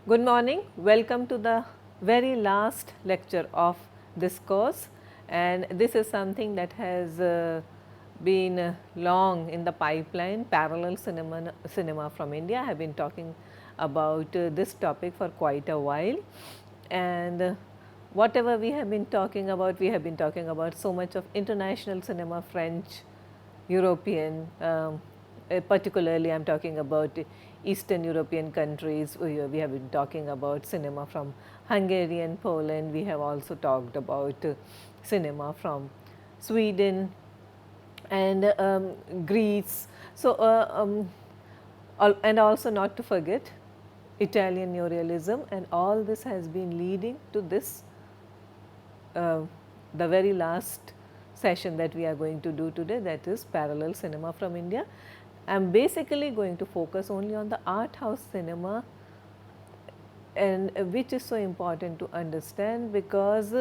Good morning, welcome to the very last lecture of this course, and this is something that has been long in the pipeline. Parallel cinema from India. I have been talking about this topic for quite a while, and whatever we have been talking about, we have been talking about so much of international cinema, French, European, particularly I am talking about Eastern European countries. We have been talking about cinema from Hungary and Poland. We have also talked about cinema from Sweden and Greece. So, and also not to forget Italian neorealism, and all this has been leading to this the very last session that we are going to do today, that is parallel cinema from India. I am basically going to focus only on the art house cinema, and which is so important to understand because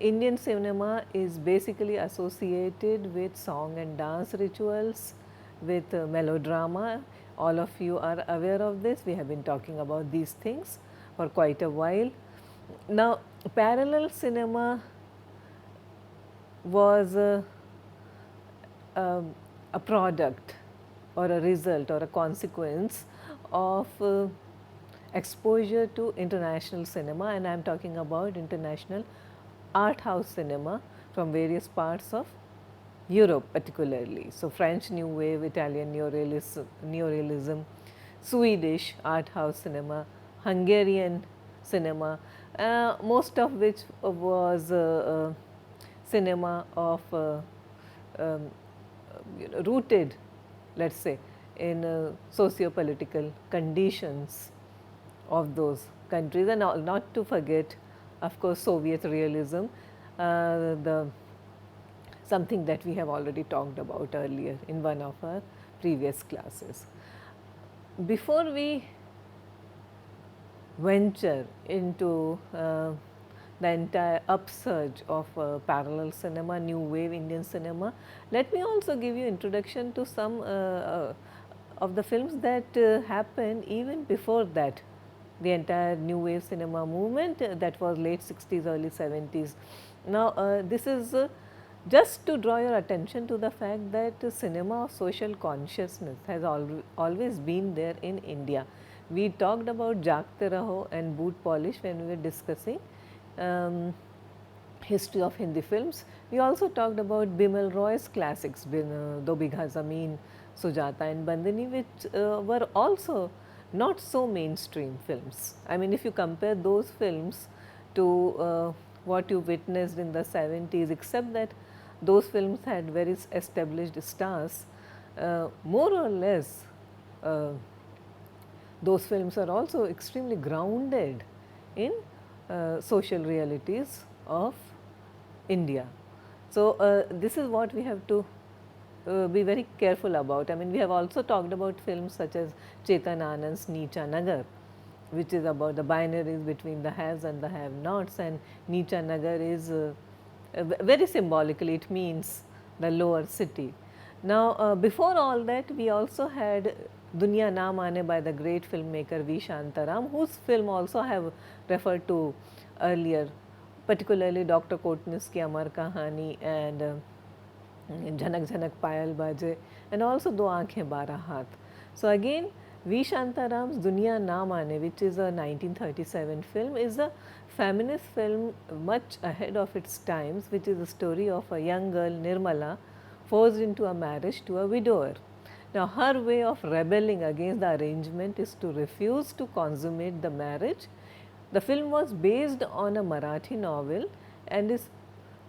Indian cinema is basically associated with song and dance rituals, with melodrama. All of you are aware of this. We have been talking about these things for quite a while. Now, parallel cinema was a product or a result or a consequence of exposure to international cinema, and I am talking about international art house cinema from various parts of Europe particularly. So, French New Wave, Italian neorealism, Swedish art house cinema, Hungarian cinema, most of which was cinema of rooted, let us say, in socio-political conditions of those countries, and not to forget, of course, Soviet realism, something that we have already talked about earlier in one of our previous classes. Before we venture into the entire upsurge of parallel cinema, new wave Indian cinema, let me also give you introduction to some of the films that happened even before that, the entire new wave cinema movement that was late 60s, early 70s. Now, this is just to draw your attention to the fact that cinema of social consciousness has always been there in India. We talked about Jaagte Raho and Boot Polish when we were discussing history of Hindi films. We also talked about Bimal Roy's classics, Do Bigha Zameen, Sujata and Bandini, which were also not so mainstream films. I mean, if you compare those films to what you witnessed in the 70s, except that those films had very established stars, more or less those films are also extremely grounded in social realities of India. So, this is what we have to be very careful about. I mean, we have also talked about films such as Chetan Anand's Neecha Nagar, which is about the binaries between the haves and the have-nots, and Neecha Nagar is very symbolically it means the lower city. Now, before all that, we also had Duniya Na Maane by the great filmmaker V. Shantaram, whose film also I have referred to earlier, particularly Dr. Kotnis ki Amar Kahani and Jhanak Jhanak Payal Baje, and also Do Aankhein Bara Haath. So, again V. Shantaram's Duniya Na Maane, which is a 1937 film, is a feminist film much ahead of its times, which is a story of a young girl, Nirmala, forced into a marriage to a widower. Now, her way of rebelling against the arrangement is to refuse to consummate the marriage. The film was based on a Marathi novel and is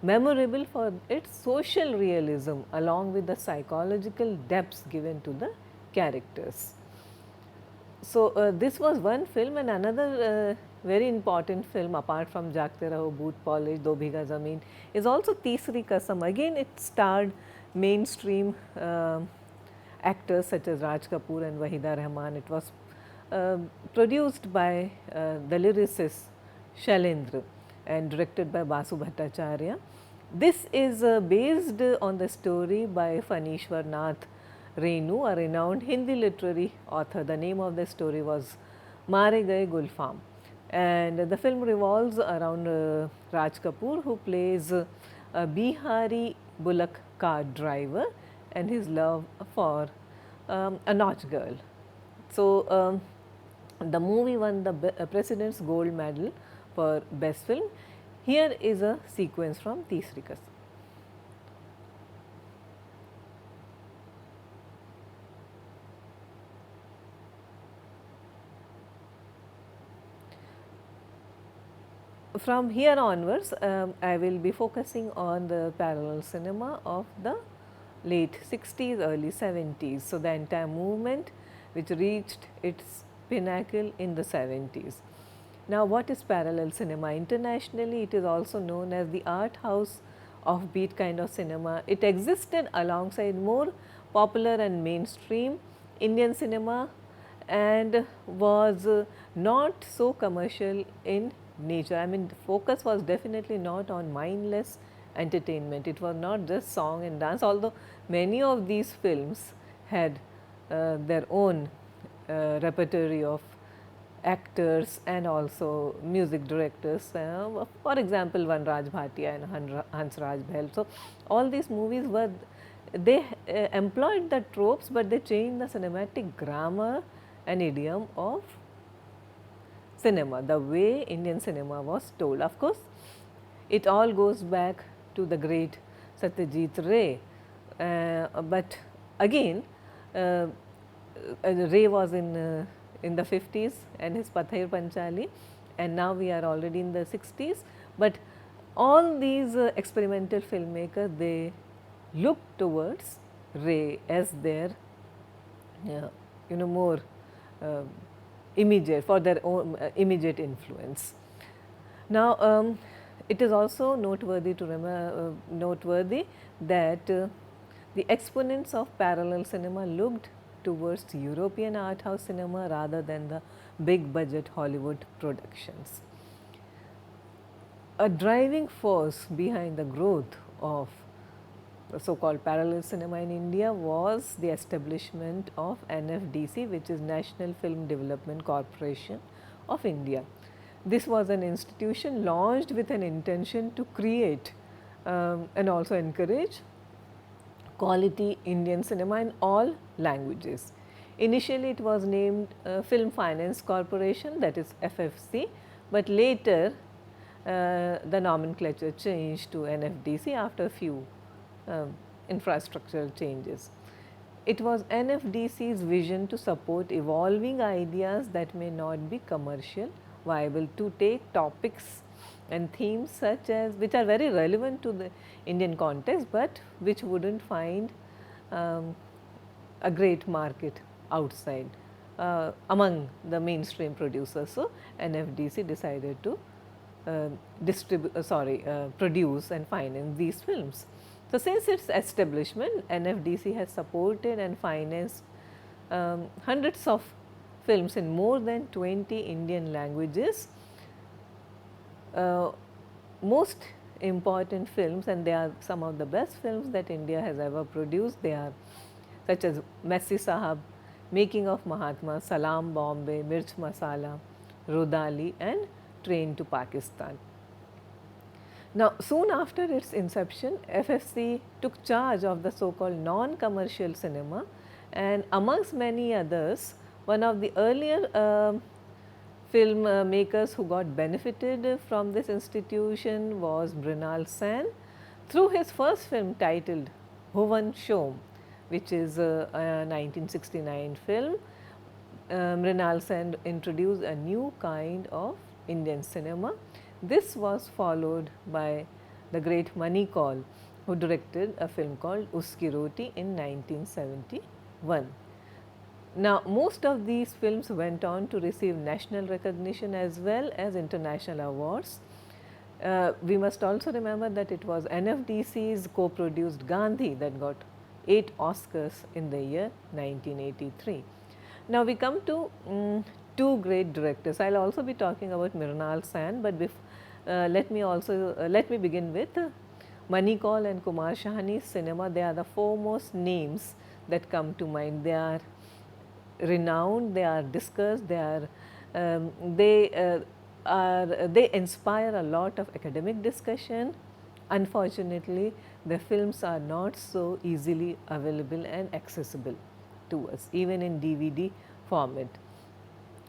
memorable for its social realism along with the psychological depths given to the characters. So, this was one film, and another very important film apart from Jaagte Raho, Boot Polish, Do Bigha Zameen is also Teesri Kasam. Again, it starred mainstream actors such as Raj Kapoor and Wahida Rahman. It was produced by the lyricist Shailendra and directed by Basu Bhattacharya. This is based on the story by Fanishwar Nath Renu, a renowned Hindi literary author. The name of the story was Mare Gaye Gulfam. And the film revolves around Raj Kapoor, who plays a Bihari bullock cart driver, and his love for a Nautch girl. So, the movie won the President's Gold Medal for Best Film. Here is a sequence from Teesri Kasam. From here onwards, I will be focusing on the parallel cinema of the late 60s, early 70s. So, the entire movement which reached its pinnacle in the 70s. Now, what is parallel cinema? Internationally, it is also known as the art house offbeat kind of cinema. It existed alongside more popular and mainstream Indian cinema and was not so commercial in nature. I mean, the focus was definitely not on mindless entertainment. It was not just song and dance, although many of these films had their own repertory of actors and also music directors. For example, Van Raj Bhatia and Hans Raj Behl. So, all these movies were, they employed the tropes, but they changed the cinematic grammar and idiom of cinema, the way Indian cinema was told. Of course, it all goes back to the great Satyajit Ray, but again Ray was in the 50s and his Pathair Panchali, and now we are already in the 60s. But all these experimental filmmakers, they look towards Ray as their more immediate, for their own immediate influence. Now, it is also noteworthy to noteworthy that the exponents of parallel cinema looked towards European art house cinema rather than the big budget Hollywood productions. A driving force behind the growth of so called parallel cinema in India was the establishment of NFDC, which is National Film Development Corporation of India. This was an institution launched with an intention to create and also encourage quality Indian cinema in all languages. Initially, it was named Film Finance Corporation, that is FFC, but later the nomenclature changed to NFDC after a few infrastructural changes. It was NFDC's vision to support evolving ideas that may not be commercial viable, to take topics and themes such as, which are very relevant to the Indian context, but which would not find a great market outside among the mainstream producers. So, NFDC decided to produce and finance these films. So, since its establishment, NFDC has supported and financed hundreds of films in more than 20 Indian languages. Most important films, and they are some of the best films that India has ever produced, they are such as Messi Sahab, Making of Mahatma, Salam Bombay, Mirch Masala, Rudali and Train to Pakistan. Now, soon after its inception, FFC took charge of the so called non-commercial cinema, and amongst many others, one of the earlier film makers who got benefited from this institution was Mrinal Sen through his first film titled Bhuvan Shom, which is a 1969 film. Mrinal Sen introduced a new kind of Indian cinema. This was followed by the great Manikal, who directed a film called Hosty Roti in 1971. Now, most of these films went on to receive national recognition as well as international awards. We must also remember that it was NFDC's co-produced Gandhi that got 8 Oscars in the year 1983. Now, we come to two great directors. I will also be talking about Mrinal Sen, but let me begin with Manikal and Kumar Shahani's cinema. They are the foremost names that come to mind. They are renowned, they are discussed, they are They inspire a lot of academic discussion. Unfortunately, the films are not so easily available and accessible to us, even in DVD format.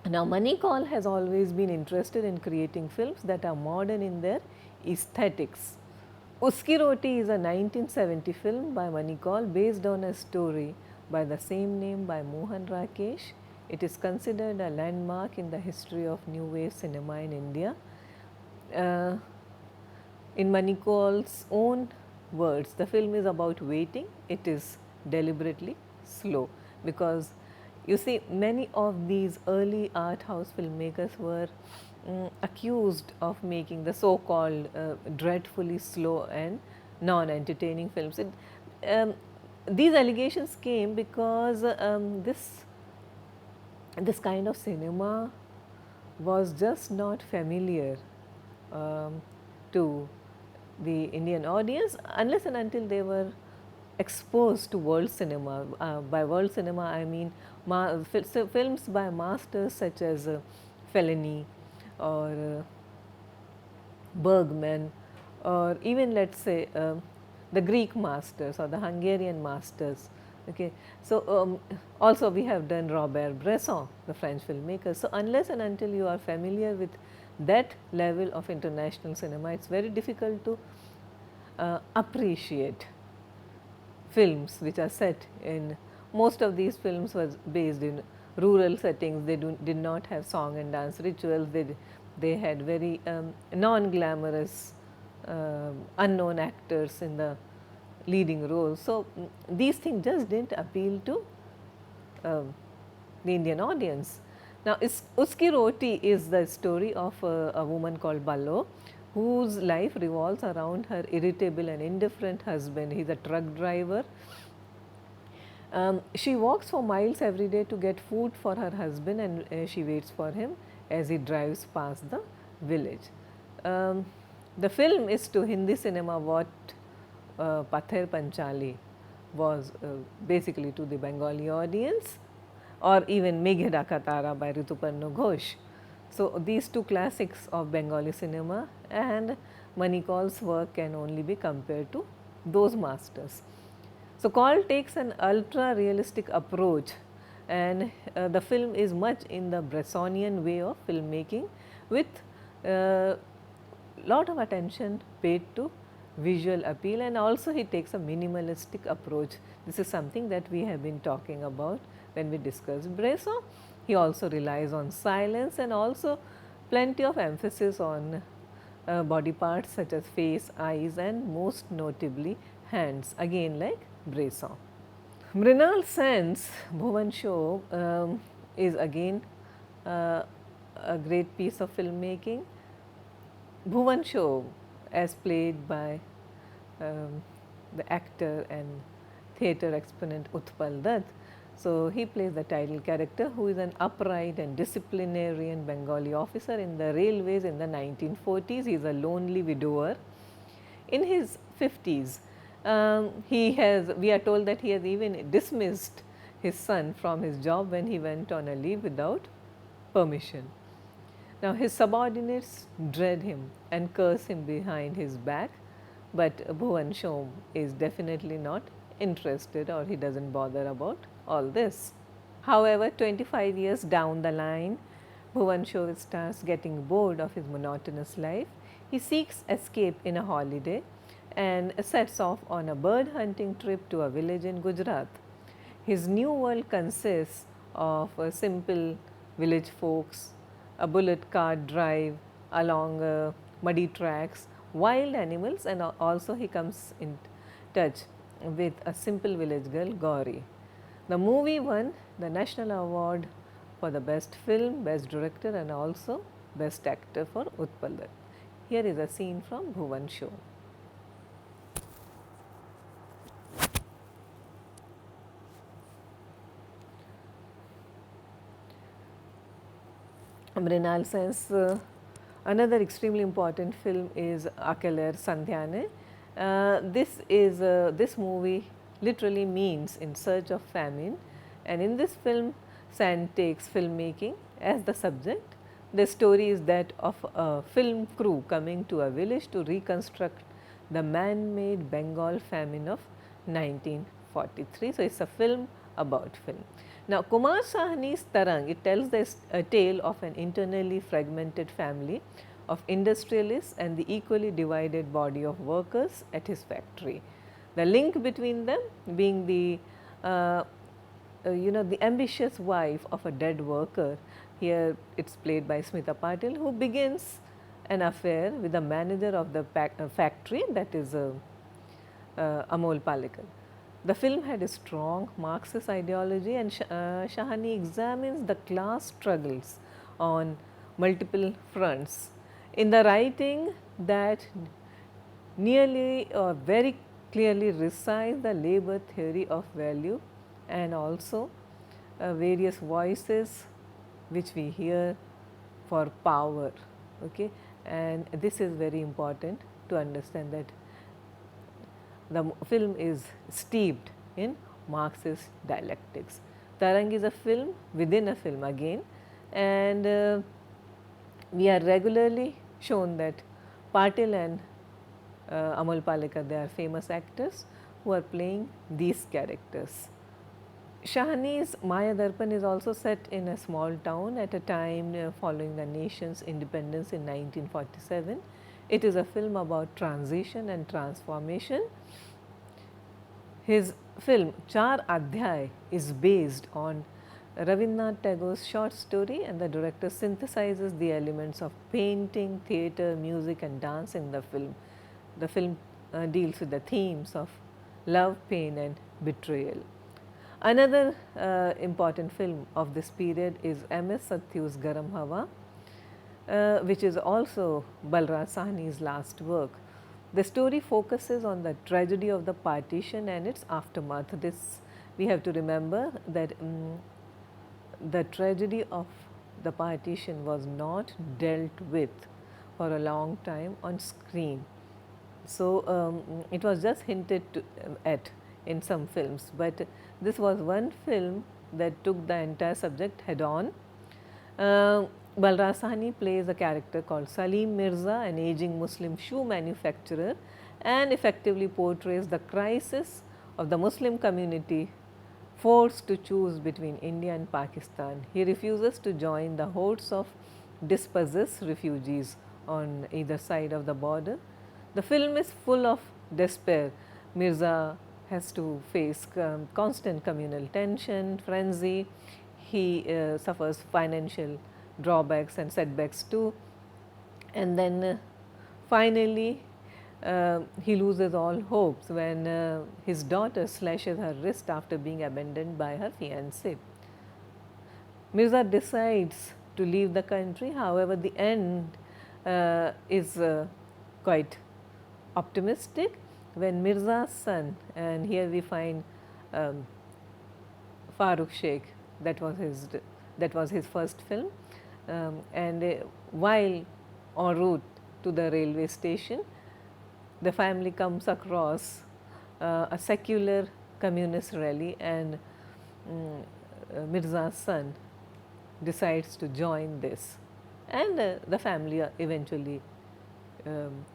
Now, Manikal has always been interested in creating films that are modern in their aesthetics. Hosty Roti is a 1970 film by Manikal based on a story by the same name by Mohan Rakesh. It is considered a landmark in the history of New Wave cinema in India. Uh, in Manikal's own words, the film is about waiting. It is deliberately slow because you see, many of these early art house filmmakers were accused of making the so called dreadfully slow and non entertaining films. Um, these allegations came because this kind of cinema was just not familiar um, to the Indian audience unless and until they were exposed to world cinema. By world cinema, I mean films by masters such as Fellini or Bergman, or even let us say the Greek masters or the Hungarian masters. Okay. So, also we have done Robert Bresson, the French filmmaker. So, unless and until you are familiar with that level of international cinema, it is very difficult to appreciate films which are set in, most of these films was based in rural settings. They did not have song and dance rituals. They had very non-glamorous unknown actors in the leading roles. So, these things just did not appeal to the Indian audience. Now, Hosty Roti is the story of a woman called Ballo, whose life revolves around her irritable and indifferent husband. He is a truck driver. She walks for miles every day to get food for her husband, and she waits for him as he drives past the village. The film is to Hindi cinema what Pather Panchali was basically to the Bengali audience, or even Meghe Dakha Tara by Rituparna Ghosh. So, these two classics of Bengali cinema and Manikal's work can only be compared to those masters. So, Kaul takes an ultra realistic approach, and the film is much in the Bressonian way of filmmaking, with lot of attention paid to visual appeal, and also he takes a minimalistic approach. This is something that we have been talking about when we discuss Bresson. He also relies on silence and also plenty of emphasis on body parts such as face, eyes, and most notably hands, again like Bresson. Mrinal Sen's Bhuvan Show is again a great piece of filmmaking. Bhuvan Show, as played by the actor and theatre exponent Utpal Dutt. So, he plays the title character, who is an upright and disciplinarian Bengali officer in the railways in the 1940s. He is a lonely widower. In his 50s, we are told that he has even dismissed his son from his job when he went on a leave without permission. Now, his subordinates dread him and curse him behind his back, but Bhuvan Shom is definitely not interested, or he does not bother about all this. However, 25 years down the line, Bhuvan Shom starts getting bored of his monotonous life. He seeks escape in a holiday and sets off on a bird hunting trip to a village in Gujarat. His new world consists of simple village folks, a bullock cart drive along muddy tracks, wild animals, and also he comes in touch with a simple village girl, Gauri. The movie won the National Award for the Best Film, Best Director, and also Best Actor for Utpal Dutt. Here is a scene from Bhuvan Show. Mrinal Sen's another extremely important film is Akeler Sandhyane. This movie literally means in search of famine, and in this film Sen takes filmmaking as the subject. The story is that of a film crew coming to a village to reconstruct the man-made Bengal famine of 1943. So, it is a film about film. Now, Kumar Sahni's Tarang, it tells a tale of an internally fragmented family of industrialists and the equally divided body of workers at his factory. The link between them being the the ambitious wife of a dead worker. Here it is played by Smita Patil, who begins an affair with the manager of the factory, that is Amol Palekar. The film had a strong Marxist ideology, and Shahani examines the class struggles on multiple fronts. In the writing that nearly or very clearly recites the labor theory of value, and also various voices which we hear for power. Okay? And this is very important to understand that the film is steeped in Marxist dialectics. Tarang is a film within a film again, and we are regularly shown that Patil and Amol Palekar, they are famous actors who are playing these characters. Shahani's Maya Darpan is also set in a small town at a time following the nation's independence in 1947. It is a film about transition and transformation. His film Char Adhyay is based on Rabindranath Tagore's short story, and the director synthesizes the elements of painting, theatre, music and dance in the film. The film deals with the themes of love, pain and betrayal. Another important film of this period is M.S. Satyu's Garam Hawa, which is also Balraj Sahni's last work. The story focuses on the tragedy of the partition and its aftermath. This we have to remember that the tragedy of the partition was not dealt with for a long time on screen. So, it was just hinted at in some films, but this was one film that took the entire subject head on. Balraj Sahni plays a character called Salim Mirza, an aging Muslim shoe manufacturer, and effectively portrays the crisis of the Muslim community forced to choose between India and Pakistan. He refuses to join the hordes of dispossessed refugees on either side of the border. The film is full of despair. Mirza has to face constant communal tension, frenzy. He suffers financial drawbacks and setbacks too, and then finally he loses all hopes when his daughter slashes her wrist after being abandoned by her fiancé. Mirza decides to leave the country. However, the end is quite optimistic when Mirza's son, and here we find Farooq Sheikh, that was his first film, and while en route to the railway station, the family comes across a secular communist rally, and Mirza's son decides to join this, and the family eventually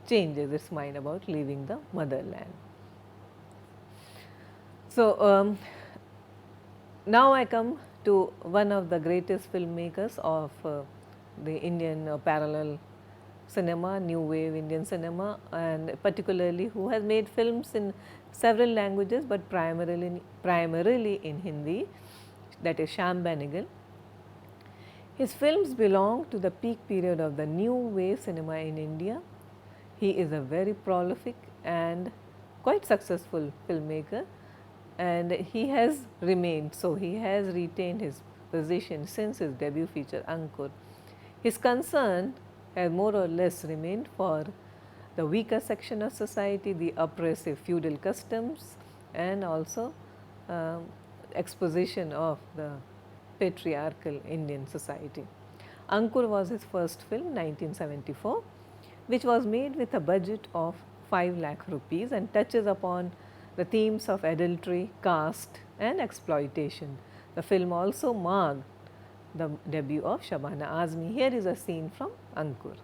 changes its mind about leaving the motherland. So, now I come to one of the greatest filmmakers of the Indian parallel cinema, new wave Indian cinema, and particularly who has made films in several languages, but primarily in Hindi, that is Shyam Bennigan. His films belong to the peak period of the new wave cinema in India. He is a very prolific and quite successful filmmaker, and he has remained, so he has retained his position since his debut feature Ankur. His concern has more or less remained for the weaker section of society, the oppressive feudal customs, and also exposition of the patriarchal Indian society. Ankur was his first film, 1974, which was made with a budget of 5 lakh rupees and touches upon the themes of adultery, caste and exploitation. The film also marked the debut of Shabana Azmi. Here is a scene from Ankur.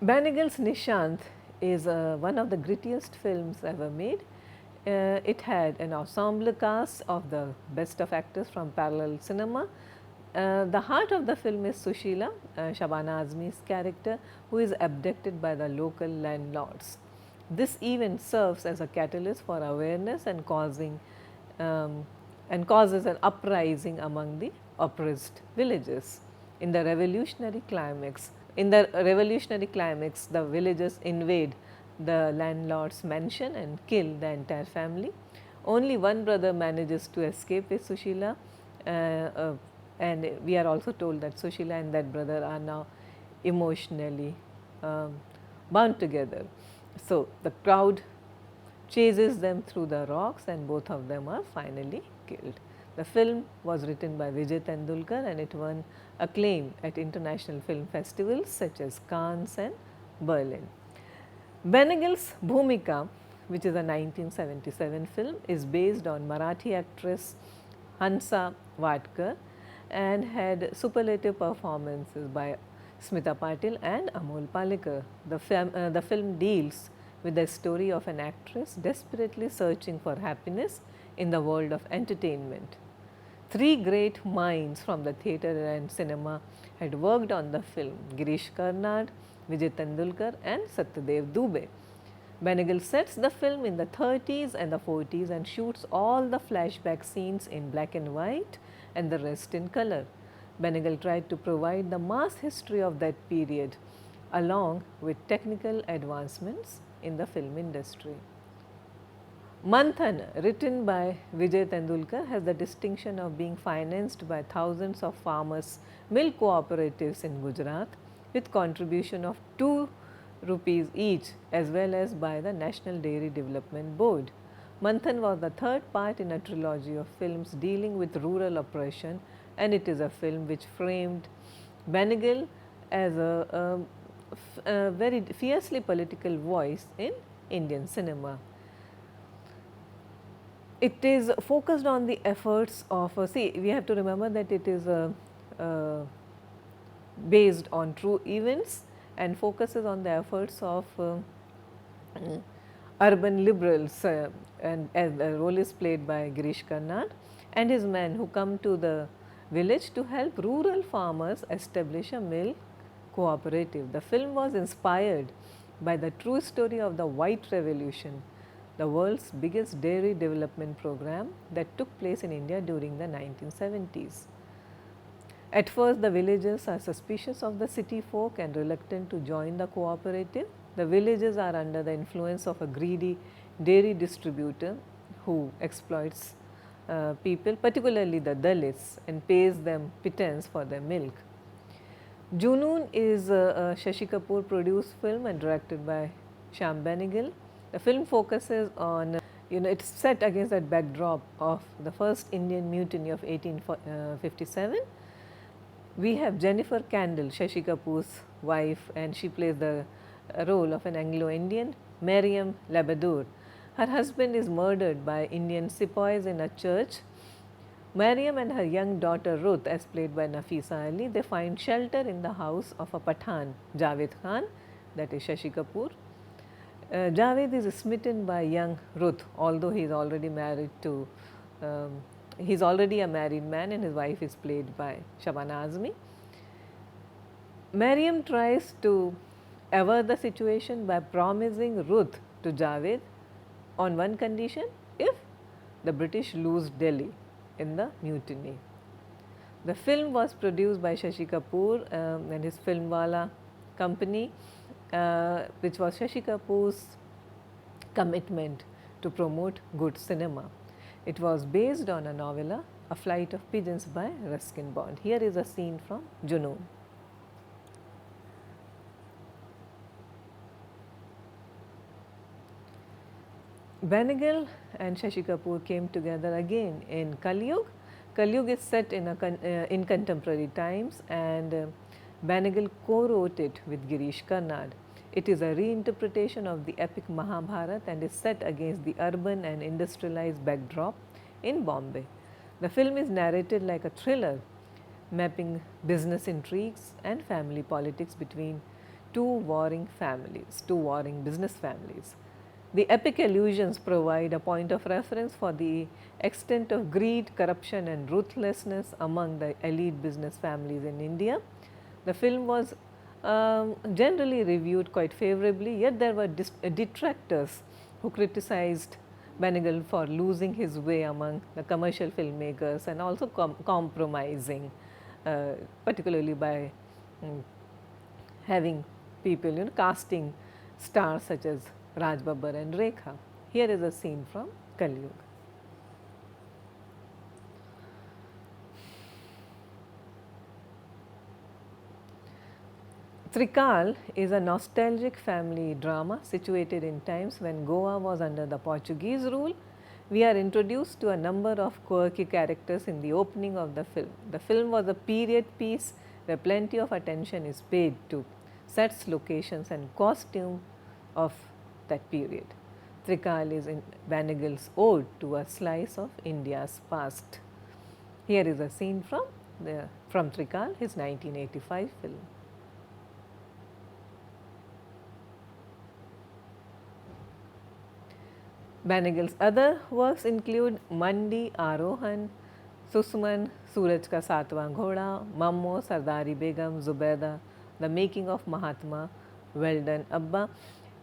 Benegal's Nishant is one of the grittiest films ever made. It had an ensemble cast of the best of actors from parallel cinema. The heart of the film is Sushila, Shabana Azmi's character, who is abducted by the local landlords. This event serves as a catalyst for awareness and causes an uprising among the oppressed villages. In the revolutionary climax, the villagers invade the landlord's mansion and kill the entire family. Only one brother manages to escape with Sushila, and we are also told that Sushila and that brother are now emotionally bound together. So, the crowd chases them through the rocks and both of them are finally killed. The film was written by Vijay Tendulkar and it won acclaim at international film festivals such as Cannes and Berlin. Benegal's Bhoomika, which is a 1977 film, is based on Marathi actress Hansa Vadkar and had superlative performances by Smita Patil and Amol Palekar. The film deals with the story of an actress desperately searching for happiness in the world of entertainment. Three great minds from the theatre and cinema had worked on the film: Girish Karnad, Vijay Tendulkar and Satyadev Dubey. Benegal sets the film in the 30s and the 40s and shoots all the flashback scenes in black and white and the rest in color. Benegal tried to provide the mass history of that period along with technical advancements in the film industry. Manthan, written by Vijay Tendulkar, has the distinction of being financed by thousands of farmers' milk cooperatives in Gujarat with contribution of 2 rupees each, as well as by the National Dairy Development Board. Manthan was the third part in a trilogy of films dealing with rural oppression, and it is a film which framed Benegal as a very fiercely political voice in Indian cinema. It is focused on the efforts of, we have to remember that it is based on true events and focuses on the efforts of urban liberals, and as the role is played by Girish Karnad and his men who come to the village to help rural farmers establish a milk cooperative. The film was inspired by the true story of the White Revolution, the world's biggest dairy development program that took place in India during the 1970s. At first, the villagers are suspicious of the city folk and reluctant to join the cooperative. The villagers are under the influence of a greedy dairy distributor who exploits people, particularly the Dalits, and pays them pittance for their milk. Junoon is a Shashi Kapoor produced film and directed by Shyam Benegal. The film focuses on, it's set against that backdrop of the first Indian mutiny of 1857. We have Jennifer Candle, Shashi Kapoor's wife, and she plays the role of an Anglo-Indian, Mariam Labadour. Her husband is murdered by Indian sepoys in a church. Mariam and her young daughter Ruth, as played by Nafisa Ali, they find shelter in the house of a Pathan, Javed Khan, that is Shashi Kapoor. Javed is smitten by young Ruth, although he is already married to, he is already a married man and his wife is played by Shabana Azmi. Mariam tries to avert the situation by promising Ruth to Javed on one condition: if the British lose Delhi in the mutiny. The film was produced by Shashi Kapoor and his Filmwala company, which was Shashi Kapoor's commitment to promote good cinema. It was based on a novella, A Flight of Pigeons by Ruskin Bond. Here is a scene from Junoon. Benegal and Shashi Kapoor came together again in Kalyug. Kalyug is set in contemporary times, and Benegal co-wrote it with Girish Karnad. It is a reinterpretation of the epic Mahabharata and is set against the urban and industrialized backdrop in Bombay. The film is narrated like a thriller, mapping business intrigues and family politics between two warring business families. The epic allusions provide a point of reference for the extent of greed, corruption, and ruthlessness among the elite business families in India. The film was generally reviewed quite favorably, yet there were detractors who criticized Benegal for losing his way among the commercial filmmakers and also compromising, particularly by having people, casting stars such as Raj Babbar and Rekha. Here is a scene from Kali Yuga. Trikal is a nostalgic family drama situated in times when Goa was under the Portuguese rule. We are introduced to a number of quirky characters in the opening of the film. The film was a period piece where plenty of attention is paid to sets, locations and costume of that period. Trikal is in Benegal's ode to a slice of India's past. Here is a scene from Trikal, his 1985 film. Benegal's other works include Mandi, Arohan, Susman, Suraj Ka Satwaं Ghoda, Mammo, Sardari Begum, Zubeda, The Making of Mahatma, Well Done Abba.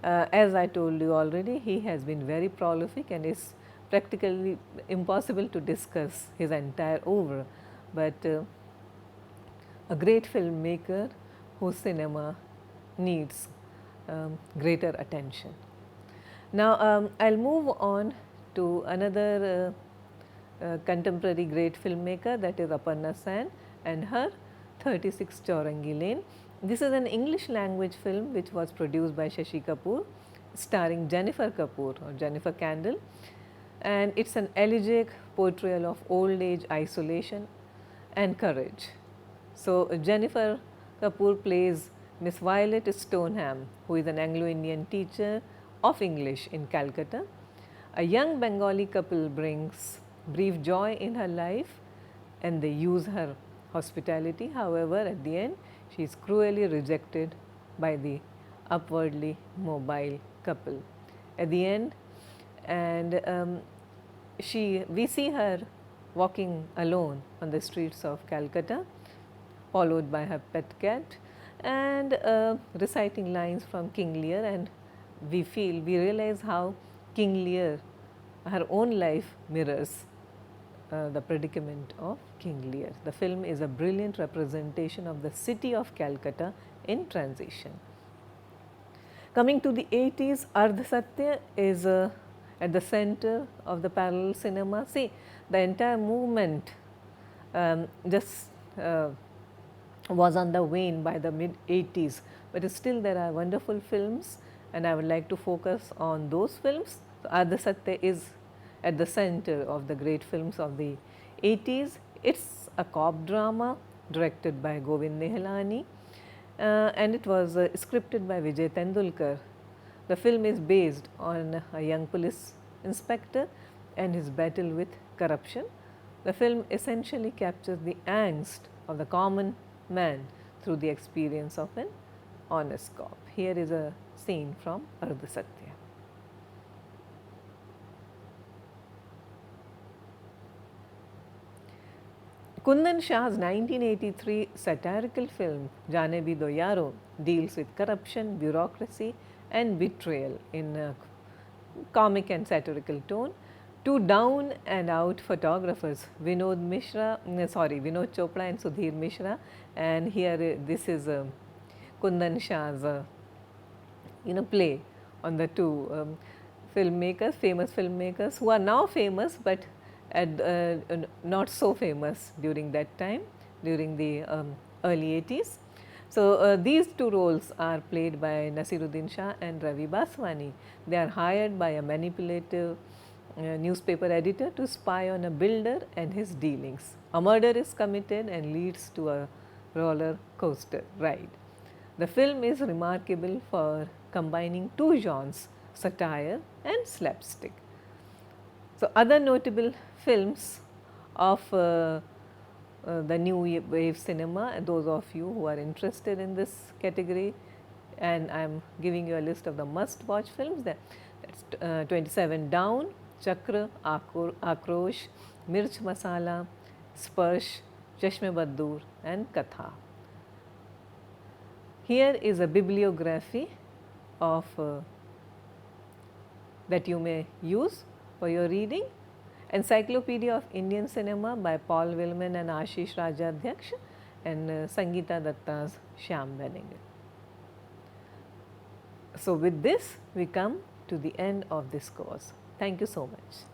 As I told you already, he has been very prolific and is practically impossible to discuss his entire oeuvre, but a great filmmaker whose cinema needs greater attention. Now, I'll move on to another contemporary great filmmaker, that is Aparna Sen and her 36 Chaurangi Lane. This is an English language film which was produced by Shashi Kapoor, starring Jennifer Kapoor or Jennifer Candle, and it's an elegiac portrayal of old age, isolation and courage. So, Jennifer Kapoor plays Miss Violet Stoneham, who is an Anglo-Indian teacher of English in Calcutta. A young Bengali couple brings brief joy in her life and they use her hospitality. However, at the end she is cruelly rejected by the upwardly mobile couple. At the end, and we see her walking alone on the streets of Calcutta, followed by her pet cat, and reciting lines from King Lear, and we realize how King Lear, her own life mirrors the predicament of King Lear. The film is a brilliant representation of the city of Calcutta in transition. Coming to the 80s, Ardha Satya is at the center of the parallel cinema. See, the entire movement just was on the wane by the mid 80s, but still there are wonderful films and I would like to focus on those films. So, Ardha Satya is at the center of the great films of the 80s. It's a cop drama directed by Govind Nihalani and it was scripted by Vijay Tendulkar. The film is based on a young police inspector and his battle with corruption. The film essentially captures the angst of the common man through the experience of an honest cop. Here is a scene from Ardha Satya. Kundan Shah's 1983 satirical film Jaane Bhi Do Yaro deals with corruption, bureaucracy and betrayal in a comic and satirical tone. Two down and out photographers, Vinod Chopra and Sudhir Mishra, and here this is Kundan Shah's play on the two filmmakers, famous filmmakers who are now famous, but not so famous during that time, during the early 80s. So, these two roles are played by Nasiruddin Shah and Ravi Baswani. They are hired by a manipulative newspaper editor to spy on a builder and his dealings. A murder is committed and leads to a roller coaster ride. The film is remarkable for combining two genres, satire and slapstick. So, other notable films of the new wave cinema, and those of you who are interested in this category, and I am giving you a list of the must watch films, that's 27 Down, Chakra, Akrosh, Mirch Masala, Sparsh, Chashme Baddur and Katha. Here is a bibliography of that you may use for your reading. Encyclopedia of Indian Cinema by Paul Willman and Ashish Rajadhyaksh, and Sangeeta Datta's Shyam Bennigan. So, with this we come to the end of this course. Thank you so much.